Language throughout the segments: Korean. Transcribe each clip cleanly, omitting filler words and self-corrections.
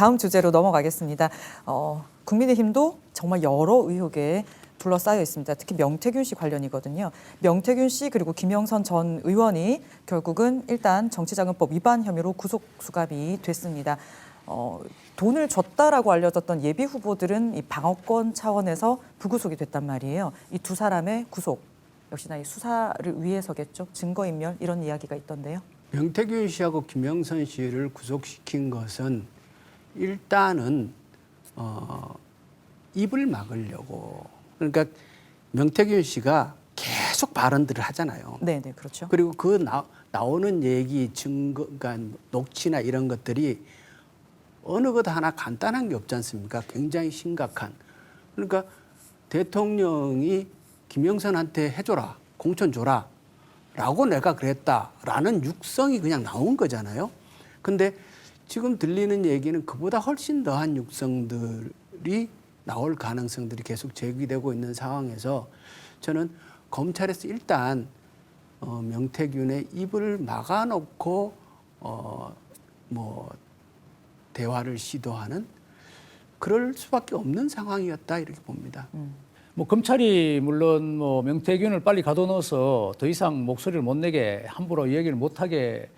다음 주제로 넘어가겠습니다. 국민의힘도 정말 여러 의혹에 둘러싸여 있습니다. 특히 명태균 씨 관련이거든요. 명태균 씨 그리고 김영선 전 의원이 결국은 일단 정치자금법 위반 혐의로 구속 수감이 됐습니다. 돈을 줬다라고 알려졌던 예비 후보들은 이 방어권 차원에서 불구속이 됐단 말이에요. 이 두 사람의 구속 역시나 이 수사를 위해서겠죠. 증거인멸 이런 이야기가 있던데요. 명태균 씨하고 김영선 씨를 구속시킨 것은 일단은 입을 막으려고. 그러니까 명태균 씨가 계속 발언들을 하잖아요. 네, 그렇죠. 그리고 그 나오는 얘기, 증거, 그러니까 녹취나 이런 것들이 어느 것 하나 간단한 게 없지 않습니까? 굉장히 심각한. 그러니까 대통령이 김영선한테 해줘라, 공천 줘라, 라고 내가 그랬다라는 육성이 그냥 나온 거잖아요. 근데 지금 들리는 얘기는 그보다 훨씬 더한 육성들이 나올 가능성들이 계속 제기되고 있는 상황에서 저는 검찰에서 일단 명태균의 입을 막아놓고 대화를 시도하는 그럴 수밖에 없는 상황이었다 이렇게 봅니다. 뭐 검찰이 물론 뭐 명태균을 빨리 가둬넣어서 더 이상 목소리를 못 내게 함부로 이야기를 못 하게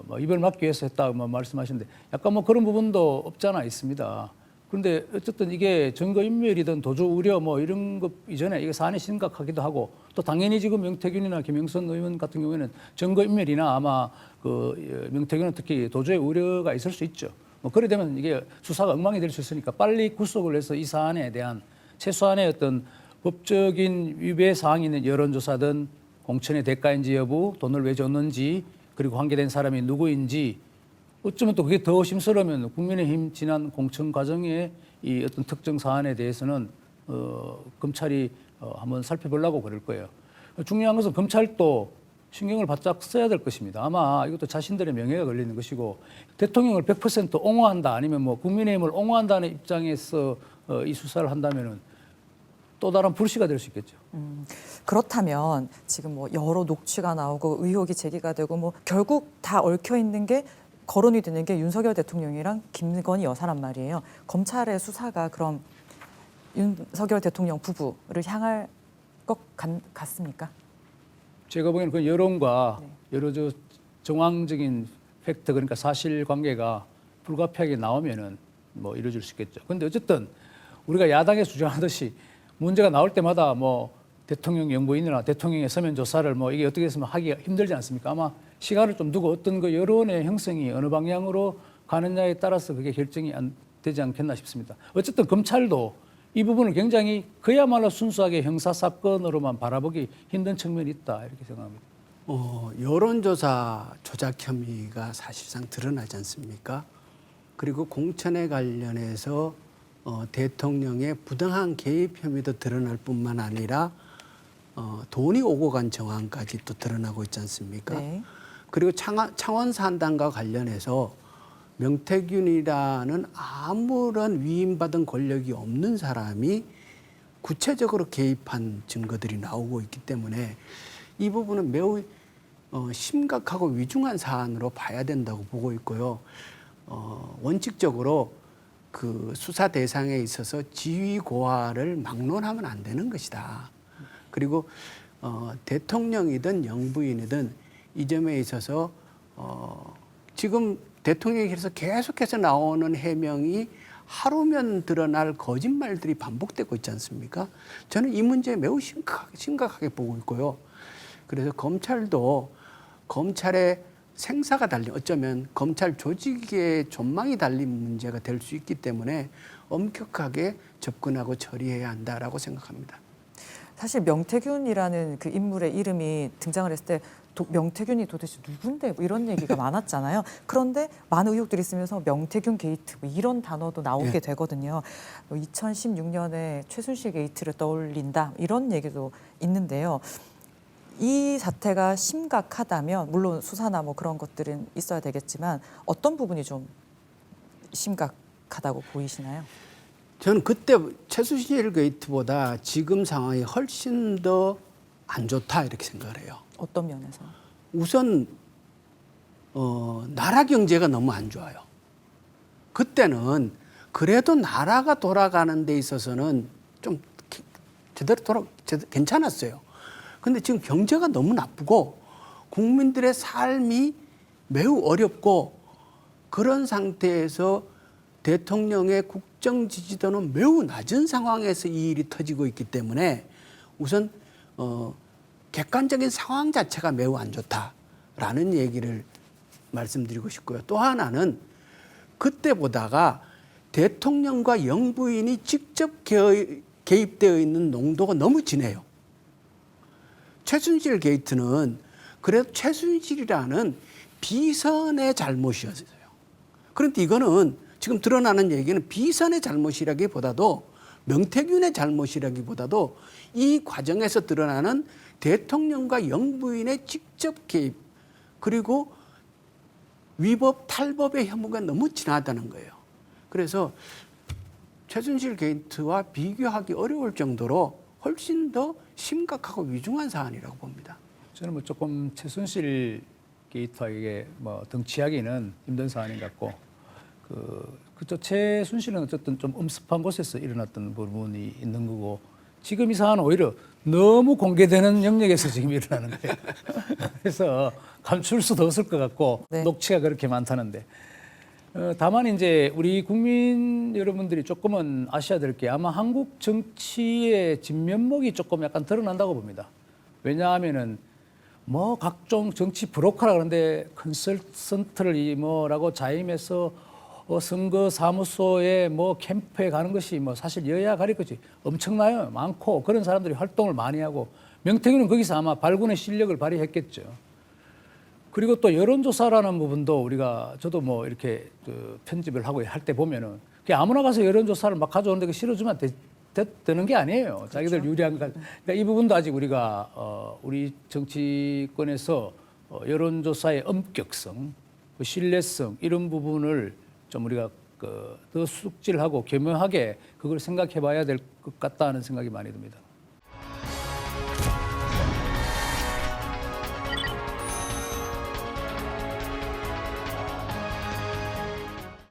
뭐 입을 막기 위해서 했다 뭐 말씀하시는데 약간 뭐 그런 부분도 없잖아 있습니다. 그런데 어쨌든 이게 증거인멸이든 도주 우려 뭐 이런 것 이전에 이게 사안이 심각하기도 하고 또 당연히 지금 명태균이나 김영선 의원 같은 경우에는 증거인멸이나 아마 그 명태균은 특히 도주의 우려가 있을 수 있죠. 뭐 그래 되면 이게 수사가 엉망이 될 수 있으니까 빨리 구속을 해서 이 사안에 대한 최소한의 어떤 법적인 위배 사항이 있는 여론조사든 공천의 대가인지 여부, 돈을 왜 줬는지, 그리고 관계된 사람이 누구인지, 어쩌면 또 그게 더 심스러우면 국민의힘 지난 공천 과정의 이 어떤 특정 사안에 대해서는 검찰이 한번 살펴보려고 그럴 거예요. 중요한 것은 검찰도 신경을 바짝 써야 될 것입니다. 아마 이것도 자신들의 명예가 걸리는 것이고 대통령을 100% 옹호한다 아니면 뭐 국민의힘을 옹호한다는 입장에서 이 수사를 한다면은 또 다른 불씨가 될 수 있겠죠. 그렇다면 지금 뭐 여러 녹취가 나오고 의혹이 제기가 되고 뭐 결국 다 얽혀 있는 게 거론이 되는 게 윤석열 대통령이랑 김건희 여사란 말이에요. 검찰의 수사가 그럼 윤석열 대통령 부부를 향할 것 같습니까? 제가 보기에는 그 여론과 여러 정황적인 팩트 그러니까 사실관계가 불가피하게 나오면은 뭐 이루어질 수 있겠죠. 그런데 어쨌든 우리가 야당에 주장하듯이 문제가 나올 때마다 뭐 대통령 연구인이나 대통령의 서면 조사를 뭐 이게 어떻게 해서 하기가 힘들지 않습니까? 아마 시간을 좀 두고 어떤 그 여론의 형성이 어느 방향으로 가느냐에 따라서 그게 결정이 되지 않겠나 싶습니다. 어쨌든 검찰도 이 부분을 굉장히 그야말로 순수하게 형사사건으로만 바라보기 힘든 측면이 있다 이렇게 생각합니다. 여론조사 조작 혐의가 사실상 드러나지 않습니까? 그리고 공천에 관련해서 대통령의 부당한 개입 혐의도 드러날 뿐만 아니라 돈이 오고 간 정황까지 또 드러나고 있지 않습니까? 네. 그리고 창원 산단과 관련해서 명태균이라는 아무런 위임받은 권력이 없는 사람이 구체적으로 개입한 증거들이 나오고 있기 때문에 이 부분은 매우 심각하고 위중한 사안으로 봐야 된다고 보고 있고요. 원칙적으로 그 수사 대상에 있어서 지위 고하를 막론하면 안 되는 것이다. 그리고 대통령이든 영부인이든 이 점에 있어서 지금 대통령께서 계속해서 나오는 해명이 하루면 드러날 거짓말들이 반복되고 있지 않습니까? 저는 이 문제 매우 심각하게 보고 있고요. 그래서 검찰도 검찰의 생사가 달린 어쩌면 검찰 조직의 존망이 달린 문제가 될 수 있기 때문에 엄격하게 접근하고 처리해야 한다라고 생각합니다. 사실 명태균이라는 그 인물의 이름이 등장을 했을 때 명태균이 도대체 누군데 뭐 이런 얘기가 많았잖아요. 그런데 많은 의혹들이 있으면서 명태균 게이트 뭐 이런 단어도 나오게 되거든요. 2016년에 최순실 게이트를 떠올린다 이런 얘기도 있는데요. 이 사태가 심각하다면 물론 수사나 뭐 그런 것들은 있어야 되겠지만 어떤 부분이 좀 심각하다고 보이시나요? 저는 그때 최순실 게이트보다 지금 상황이 훨씬 더 안 좋다 이렇게 생각을 해요. 어떤 면에서? 우선 나라 경제가 너무 안 좋아요. 그때는 그래도 나라가 돌아가는 데 있어서는 좀 괜찮았어요. 근데 지금 경제가 너무 나쁘고 국민들의 삶이 매우 어렵고 그런 상태에서 대통령의 국정 지지도는 매우 낮은 상황에서 이 일이 터지고 있기 때문에 우선 객관적인 상황 자체가 매우 안 좋다라는 얘기를 말씀드리고 싶고요. 또 하나는 그때 보다가 대통령과 영부인이 직접 개입되어 있는 농도가 너무 진해요. 최순실 게이트는 그래도 최순실이라는 비선의 잘못이었어요. 그런데 이거는 지금 드러나는 얘기는 비선의 잘못이라기보다도 명태균의 잘못이라기보다도 이 과정에서 드러나는 대통령과 영부인의 직접 개입 그리고 위법 탈법의 혐오가 너무 진하다는 거예요. 그래서 최순실 게이트와 비교하기 어려울 정도로 훨씬 더 심각하고 위중한 사안이라고 봅니다. 저는 뭐 조금 최순실 게이트와 이게 뭐 등치하기는 힘든 사안인 것 같고 그저 최순실은 어쨌든 좀 엄습한 곳에서 일어났던 부분이 있는 거고 지금 이 사안은 오히려 너무 공개되는 영역에서 지금 일어나는 거예요. 그래서 감출 수도 없을 것 같고 네. 녹취가 그렇게 많다는데 다만 이제 우리 국민 여러분들이 조금은 아셔야 될 게 아마 한국 정치의 진면목이 조금 약간 드러난다고 봅니다. 왜냐하면은 뭐 각종 정치 브로커라 그러는데 컨설턴트를 이 뭐라고 자임해서 선거 사무소에 뭐 캠프에 가는 것이 뭐 사실 여야 가릴 것이 엄청나요. 많고 그런 사람들이 활동을 많이 하고 명태균은 거기서 아마 발군의 실력을 발휘했겠죠. 그리고 또 여론조사라는 부분도 우리가 저도 뭐 이렇게 그 편집을 하고 할 때 보면은 그냥 아무나 가서 여론조사를 막 가져오는데 그 실어주면 되는 게 아니에요. 자기들 유리한 거. 그러니까 이 부분도 아직 우리가 우리 정치권에서 여론조사의 엄격성, 그 신뢰성 이런 부분을 좀 우리가 더 숙지를 하고 교묘하게 그걸 생각해봐야 될 것 같다는 생각이 많이 듭니다.